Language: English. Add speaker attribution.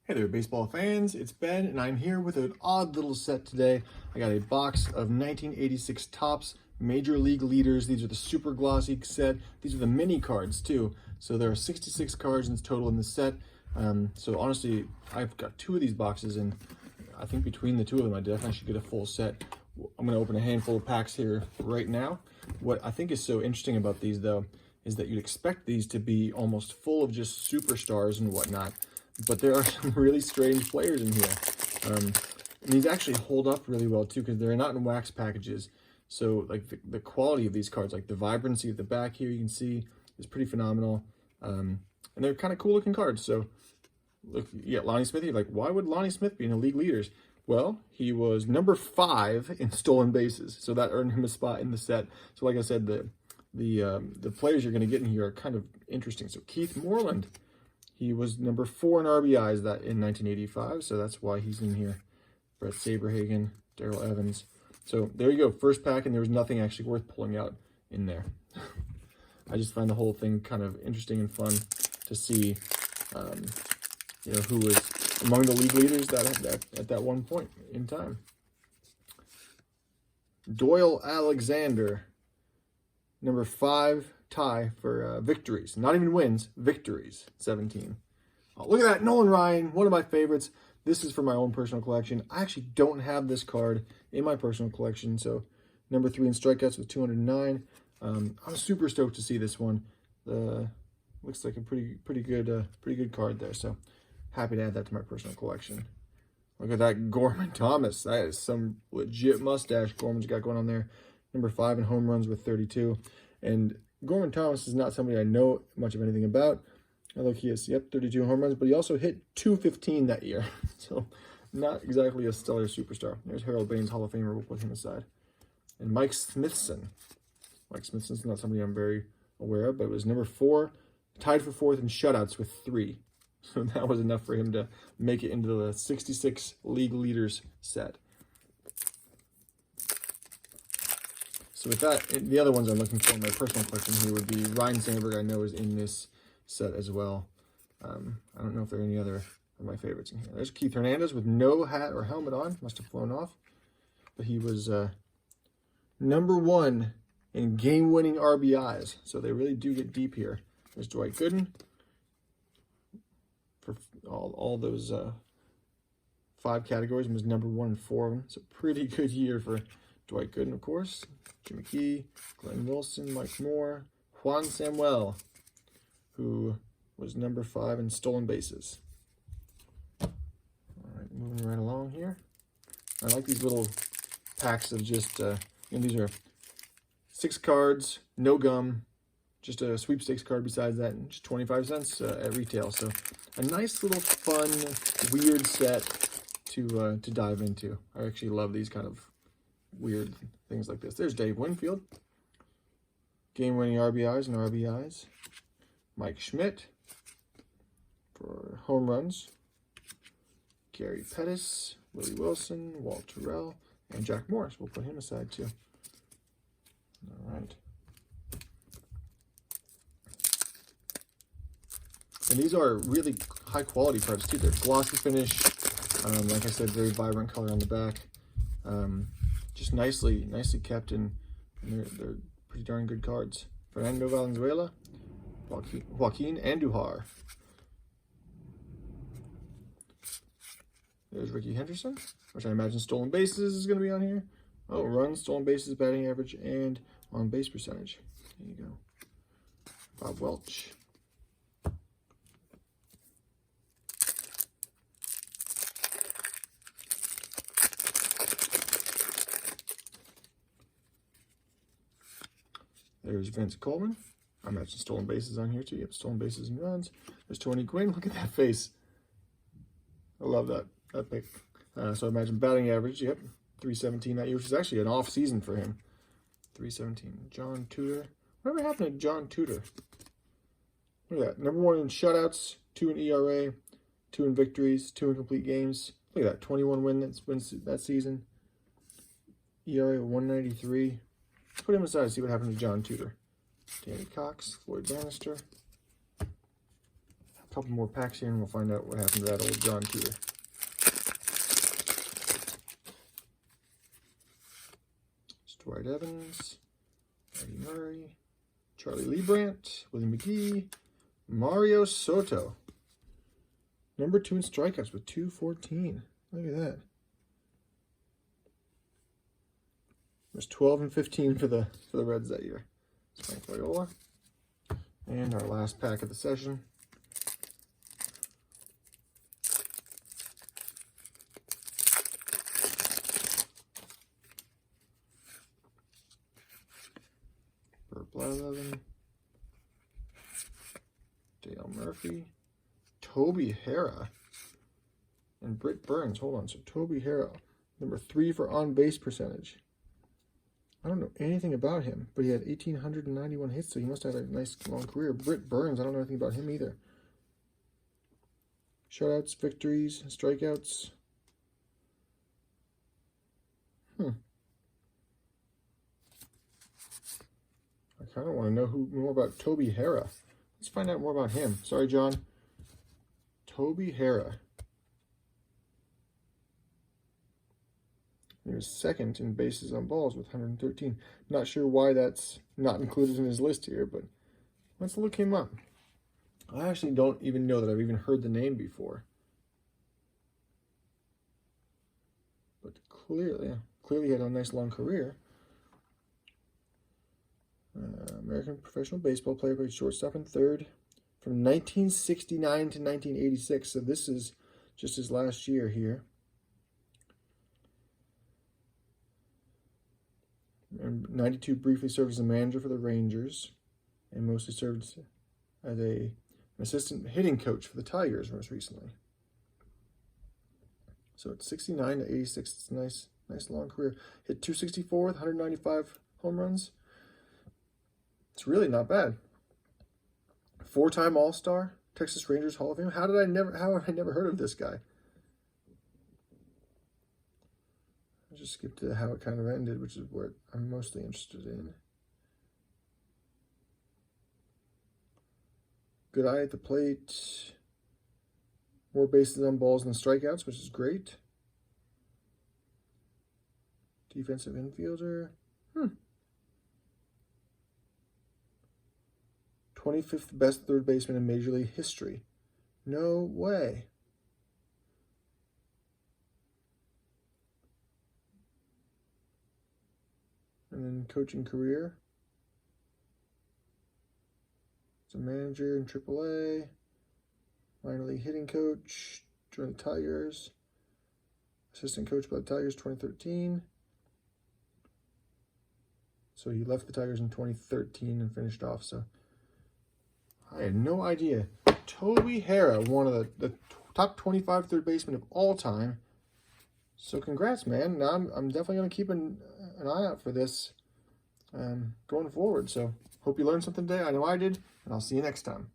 Speaker 1: Hey there, baseball fans. It's Ben, and I'm here with an odd little set today. I got a box of 1986 Topps Major League Leaders. These are the super glossy set. These are the mini cards, too. So there are 66 cards in total in the set. So honestly, I've got two of these boxes, and I think between the two of them, I definitely should get a full set. I'm going to open a handful of packs here right now. What I think is so interesting about these, though, is that you'd expect these to be almost full of just superstars and whatnot. But there are some really strange players in here. And these actually hold up really well too, because they're not in wax packages. So like the quality of these cards, like the vibrancy at the back here, you can see is pretty phenomenal. And they're kind of cool looking cards. So look, yeah, Lonnie Smith, you're like, why would Lonnie Smith be in the league leaders? Well, he was number 5 in stolen bases. So that earned him a spot in the set. So like I said, the players you're going to get in here are kind of interesting. So Keith Moreland, he was number 4 in RBIs in 1985, so that's why he's in here. Brett Saberhagen, Darrell Evans. So there you go, first pack, and there was nothing actually worth pulling out in there. I just find the whole thing kind of interesting and fun to see, who was among the league leaders at that one point in time. Doyle Alexander, number 5 tie for victories, not even wins, victories, 17. Oh, look at that, Nolan Ryan, one of my favorites. This is for my own personal collection. I actually don't have this card in my personal collection, so number 3 in strikeouts with 209. I'm super stoked to see this one. Looks like a pretty good card there, so happy to add that to my personal collection. Look at that Gorman Thomas. That is some legit mustache Gorman's got going on there. Number 5 in home runs with 32. And Gorman Thomas is not somebody I know much of anything about. Although he has, 32 home runs, but he also hit 215 that year. So not exactly a stellar superstar. There's Harold Baines, Hall of Famer. We'll put him aside. And Mike Smithson. Mike Smithson's not somebody I'm very aware of, but it was number 4, tied for 4th in shutouts with 3. So that was enough for him to make it into the 66 league leaders set. So with that, the other ones I'm looking for in my personal collection here would be Ryan Sandberg. I know is in this set as well. I don't know if there are any other of my favorites in here. There's Keith Hernandez with no hat or helmet on. Must have flown off. But he was number 1 in game-winning RBIs. So they really do get deep here. There's Dwight Gooden for all those 5 categories, and was number 1 in 4 of them. It's a pretty good year for Dwight Gooden, of course. Jimmy Key, Glenn Wilson, Mike Moore, Juan Samuel, who was number 5 in stolen bases. All right, moving right along here. I like these little packs of just, these are 6 cards, no gum, just a sweepstakes card besides that, and just 25 cents at retail. So a nice little fun, weird set to dive into. I actually love these kind of weird things like this. There's Dave Winfield, game-winning RBIs and RBIs. Mike Schmidt for home runs. Gary Pettis, Willie Wilson, Walt Terrell, and Jack Morris. We'll put him aside too. All right. And these are really high-quality cards too. They're glossy finish. Like I said, very vibrant color on the back. Just nicely kept, and they're pretty darn good cards. Fernando Valenzuela, Joaquin Andujar. There's Ricky Henderson, which I imagine stolen bases is going to be on here. Oh, runs, stolen bases, batting average, and on base percentage. There you go. Bob Welch. There's Vince Coleman. I imagine stolen bases on here too. Yep, stolen bases and runs. There's Tony Gwynn. Look at that face. I love that pick. So I imagine batting average. Yep, 317 that year, which is actually an off season for him. 317. John Tudor. Whatever happened to John Tudor? Look at that. Number 1 in shutouts, 2 in ERA, 2 in victories, 2 in complete games. Look at that. 21 wins that season. ERA 193. Let's put him aside and see what happened to John Tudor. Danny Cox, Floyd Bannister. A couple more packs here and we'll find out what happened to that old John Tudor. Dwight Evans, Eddie Murray, Charlie Leibrandt, Willie McGee, Mario Soto. Number 2 in strikeouts with 214. Look at that. There's 12 and 15 for the Reds that year. Frank Viola. And our last pack of the session. Purple 11. Dale Murphy. Toby Harrah. And Britt Burns. Hold on. So Toby Harrah. Number 3 for on-base percentage. I don't know anything about him, but he had 1,891 hits, so he must have had a nice long career. Britt Burns, I don't know anything about him either. Shutouts, victories, strikeouts. I kind of want to know more about Toby Harrah. Let's find out more about him. Sorry, John. Toby Harrah. He was second in bases on balls with 113. Not sure why that's not included in his list here, but let's look him up. I actually don't even know that I've even heard the name before. But clearly he had a nice long career. American professional baseball player, played shortstop and third from 1969 to 1986. So this is just his last year here. And 92 briefly served as a manager for the Rangers, and mostly served as an assistant hitting coach for the Tigers most recently. So at 69 to 86, it's a nice long career. Hit 264 with 195 home runs. It's really not bad. 4-time All-Star, Texas Rangers Hall of Fame. How have I never heard of this guy? I just skipped to how it kind of ended, which is what I'm mostly interested in. Good eye at the plate. More bases on balls than strikeouts, which is great. Defensive infielder. 25th best third baseman in Major League history. No way. And then coaching career. As a manager in AAA. Minor league hitting coach. Joined the Tigers. Assistant coach by the Tigers 2013. So he left the Tigers in 2013 and finished off. So I had no idea. Toby Harrah, one of the top 25 third basemen of all time. So congrats, man. Now I'm definitely going to keep an eye out for this going forward. So hope you learned something today. I know I did, and I'll see you next time.